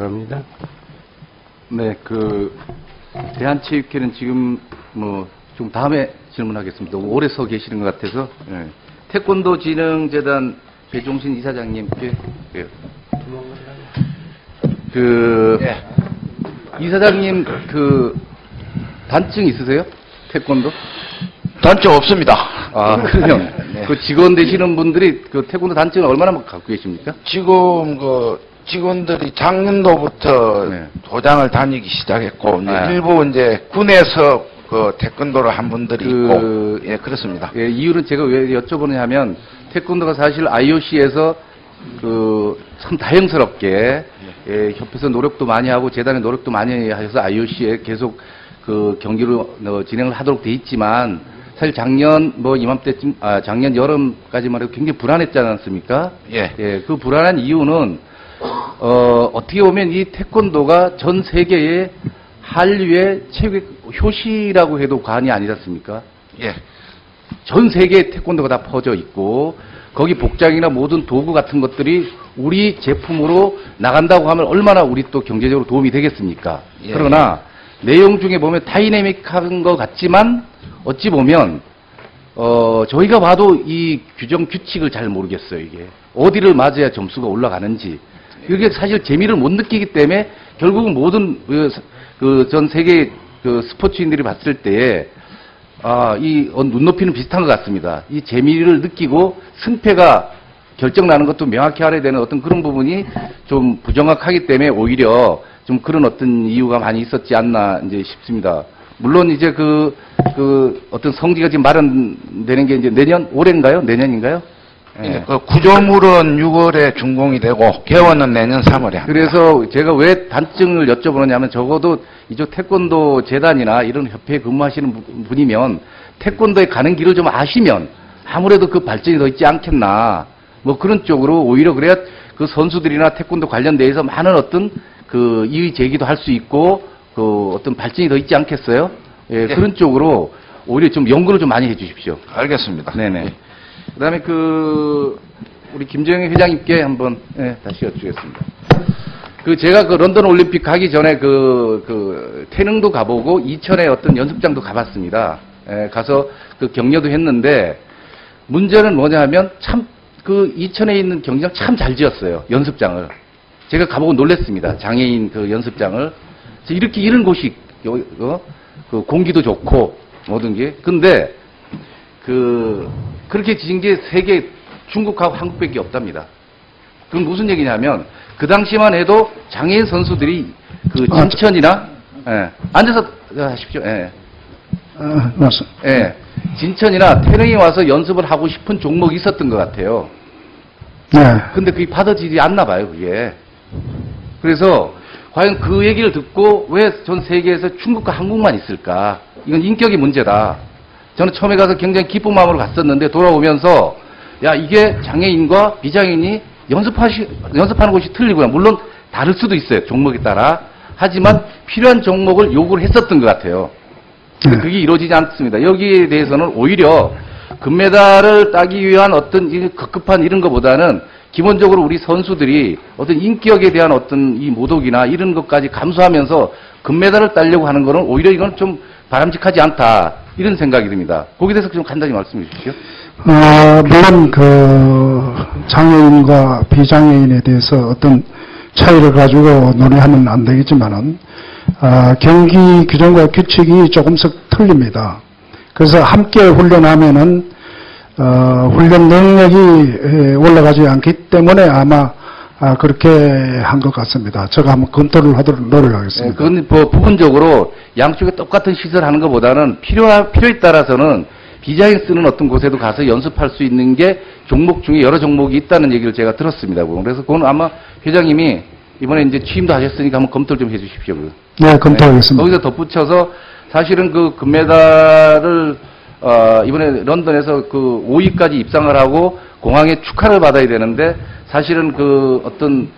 바랍니다. 네, 대한체육회는 지금 좀 다음에 질문하겠습니다. 오래 서 계시는 것 같아서. 네. 태권도 진흥재단 배종신 이사장님께. 네. 이사장님, 단증 있으세요? 태권도? 단증 없습니다. 아, 그러면 네. 직원 되시는 분들이 태권도 단증을 얼마나 갖고 계십니까? 지금 직원들이 작년도부터 네. 도장을 다니기 시작했고, 네. 일부 이제 군에서 태권도를 한 분들이 있고, 예, 그렇습니다. 예, 이유는 제가 왜 여쭤보느냐 하면, 태권도가 사실 IOC에서 참 다행스럽게, 예, 협회에서 노력도 많이 하고, 재단의 노력도 많이 하셔서 IOC에 계속 경기를 진행을 하도록 돼 있지만, 사실 작년 이맘때쯤, 작년 여름까지만 해도 굉장히 불안했지 않았습니까? 예. 예, 그 불안한 이유는, 어떻게 보면 이 태권도가 전 세계의 한류의 체육의 효시라고 해도 과언이 아니지 않습니까? 예. 전 세계에 태권도가 다 퍼져 있고, 거기 복장이나 모든 도구 같은 것들이 우리 제품으로 나간다고 하면 얼마나 우리 또 경제적으로 도움이 되겠습니까? 예. 그러나 내용 중에 보면 다이내믹한 것 같지만 어찌 보면 저희가 봐도 이 규정 규칙을 잘 모르겠어요. 이게 어디를 맞아야 점수가 올라가는지, 그게 사실 재미를 못 느끼기 때문에 결국은 모든 전 세계 스포츠인들이 봤을 때에 이 눈높이는 비슷한 것 같습니다. 이 재미를 느끼고 승패가 결정나는 것도 명확히 알아야 되는 어떤 그런 부분이 좀 부정확하기 때문에 오히려 좀 그런 어떤 이유가 많이 있었지 않나 이제 싶습니다. 물론 이제 어떤 성지가 지금 마련되는 게 이제 올해인가요? 내년인가요? 예. 구조물은 6월에 준공이 되고, 개원은 내년 3월에 합니다. 그래서 제가 왜 단증을 여쭤보느냐면, 적어도 이쪽 태권도 재단이나 이런 협회에 근무하시는 분이면 태권도에 가는 길을 좀 아시면 아무래도 그 발전이 더 있지 않겠나, 그런 쪽으로 오히려 그래야 그 선수들이나 태권도 관련돼서 많은 어떤 이의 제기도 할 수 있고 어떤 발전이 더 있지 않겠어요? 예, 네. 그런 쪽으로 오히려 좀 연구를 좀 많이 해주십시오. 알겠습니다. 네네. 그다음에 우리 김정희 회장님께 한번 다시 여쭈겠습니다. 제가 런던 올림픽 가기 전에 태릉도 가보고 이천에 어떤 연습장도 가봤습니다. 가서 격려도 했는데, 문제는 뭐냐 하면 참 이천에 있는 경기장 참 잘 지었어요. 연습장을. 제가 가보고 놀랐습니다. 장애인 연습장을. 이런 곳이 공기도 좋고 모든 게. 근데 그렇게 지은 게 세계 중국하고 한국밖에 없답니다. 그건 무슨 얘기냐면, 그 당시만 해도 장애인 선수들이 진천이나, 앉아서 하십시오. 맞습니다. 예. 진천이나 태릉에 와서 연습을 하고 싶은 종목이 있었던 것 같아요. 네. 근데 그게 받아지지 않나 봐요, 그게. 그래서 과연 그 얘기를 듣고 왜 전 세계에서 중국과 한국만 있을까? 이건 인격의 문제다. 저는 처음에 가서 굉장히 기쁜 마음으로 갔었는데, 돌아오면서 이게 장애인과 비장애인이 연습하는 곳이 틀리구나. 물론 다를 수도 있어요, 종목에 따라. 하지만 필요한 종목을 요구를 했었던 것 같아요. 근데 그게 이루어지지 않습니다. 여기에 대해서는 오히려 금메달을 따기 위한 어떤 급급한 이런 것보다는 기본적으로 우리 선수들이 어떤 인격에 대한 어떤 이 모독이나 이런 것까지 감수하면서 금메달을 따려고 하는 거는 오히려 이건 좀 바람직하지 않다, 이런 생각이 듭니다. 거기에 대해서 좀 간단히 말씀해 주십시오. 물론 장애인과 비장애인에 대해서 어떤 차이를 가지고 논의하면 안 되겠지만은, 경기 규정과 규칙이 조금씩 틀립니다. 그래서 함께 훈련하면은 훈련 능력이 올라가지 않기 때문에 아마 그렇게 한 것 같습니다. 제가 한번 검토를 하도록 노력하겠습니다. 그건 부분적으로 양쪽에 똑같은 시설하는 것보다는 필요에 따라서는 비장애인 쓰는 어떤 곳에도 가서 연습할 수 있는 게 종목 중에 여러 종목이 있다는 얘기를 제가 들었습니다. 그래서 그건 아마 회장님이 이번에 이제 취임도 하셨으니까 한번 검토를 좀 해주십시오. 네, 검토하겠습니다. 거기서 덧붙여서 사실은 금메달을 이번에 런던에서 5위까지 입상을 하고 공항에 축하를 받아야 되는데, 사실은 어떤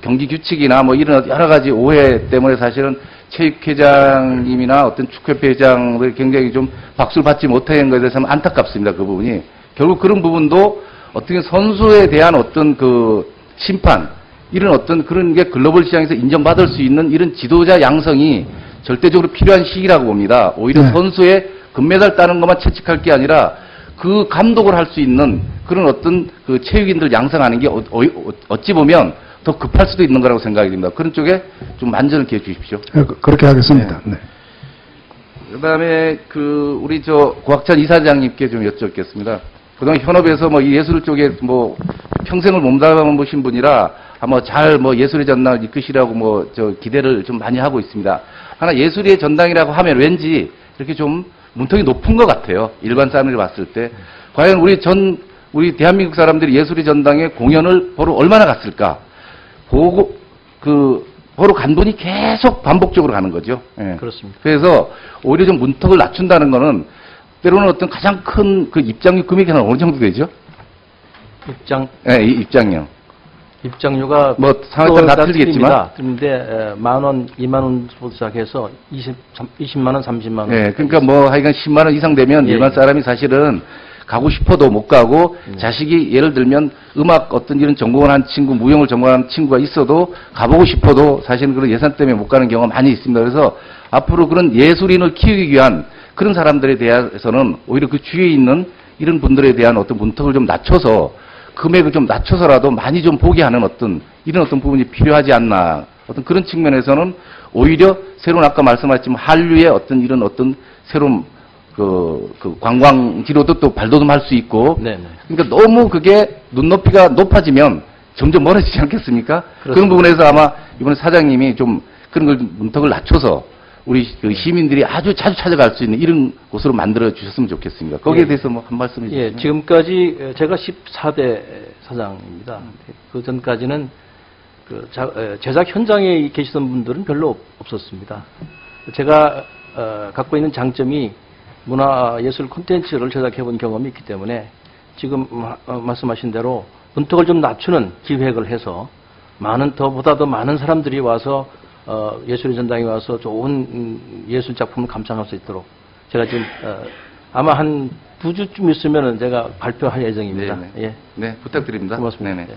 경기 규칙이나 이런 여러 가지 오해 때문에 사실은 체육회장님이나 어떤 축구협회 회장을 굉장히 좀 박수를 받지 못한 것에 대해서는 안타깝습니다. 그 부분이. 결국 그런 부분도 어떻게 선수에 대한 어떤 심판, 이런 어떤 그런 게 글로벌 시장에서 인정받을 수 있는 이런 지도자 양성이 절대적으로 필요한 시기라고 봅니다. 오히려 네. 선수의 금메달 따는 것만 채찍할 게 아니라 그 감독을 할 수 있는 그런 어떤 그 체육인들 양성하는 게 어찌 보면 더 급할 수도 있는 거라고 생각이 듭니다. 그런 쪽에 좀 만전을 기해 주십시오. 그렇게 하겠습니다. 네. 그다음에 우리 고학찬 이사장님께 좀 여쭙겠습니다. 그동안 현업에서 이 예술 쪽에 평생을 몸담아 보신 분이라 아마 잘 예술의 전당을 이끄시라고 기대를 좀 많이 하고 있습니다. 하나 예술의 전당이라고 하면 왠지 이렇게 좀 문턱이 높은 것 같아요. 일반 사람들이 봤을 때. 과연 우리 대한민국 사람들이 예술의 전당에 공연을 보러 얼마나 갔을까? 보러 간 분이 계속 반복적으로 가는 거죠. 예. 그렇습니다. 그래서 오히려 좀 문턱을 낮춘다는 거는 때로는 어떤 가장 큰 그 입장료 금액이 한 어느 정도 되죠? 입장료. 입장료가 상황에 따라 틀리겠지만. 그런데 10,000원, 20,000원부터 시작해서 20만 원, 30만 원. 네, 그러니까 하여간 10만 원 이상 되면 예, 일반 예. 사람이 사실은 가고 싶어도 못 가고 자식이 예를 들면 음악 어떤 이런 전공을 한 친구, 무용을 전공한 친구가 있어도 가보고 싶어도 사실은 그런 예산 때문에 못 가는 경우가 많이 있습니다. 그래서 앞으로 그런 예술인을 키우기 위한 그런 사람들에 대해서는 오히려 그 주위에 있는 이런 분들에 대한 어떤 문턱을 좀 낮춰서 금액을 좀 낮춰서라도 많이 좀 보게 하는 이런 어떤 부분이 필요하지 않나. 어떤 그런 측면에서는 오히려 새로운 아까 말씀하셨지만 한류의 이런 새로운 관광지로도 또 발돋움할 수 있고. 네네. 그러니까 너무 그게 눈높이가 높아지면 점점 멀어지지 않겠습니까? 그렇습니다. 그런 부분에서 아마 이번에 사장님이 좀 그런 걸 문턱을 낮춰서 우리 시민들이 아주 자주 찾아갈 수 있는 이런 곳으로 만들어 주셨으면 좋겠습니다. 거기에 예. 대해서 한 말씀 해주시면. 예, 지금까지 제가 14대 사장입니다. 그 전까지는 제작 현장에 계시던 분들은 별로 없었습니다. 제가 갖고 있는 장점이 문화예술 콘텐츠를 제작해 본 경험이 있기 때문에 지금 말씀하신 대로 문턱을 좀 낮추는 기획을 해서 보다 더 많은 사람들이 와서 예술의 전당에 와서 좋은 예술 작품을 감상할 수 있도록 제가 지금 아마 한 2주쯤 있으면은 제가 발표할 예정입니다. 네, 예. 네, 부탁드립니다. 고맙습니다. 네네. 예.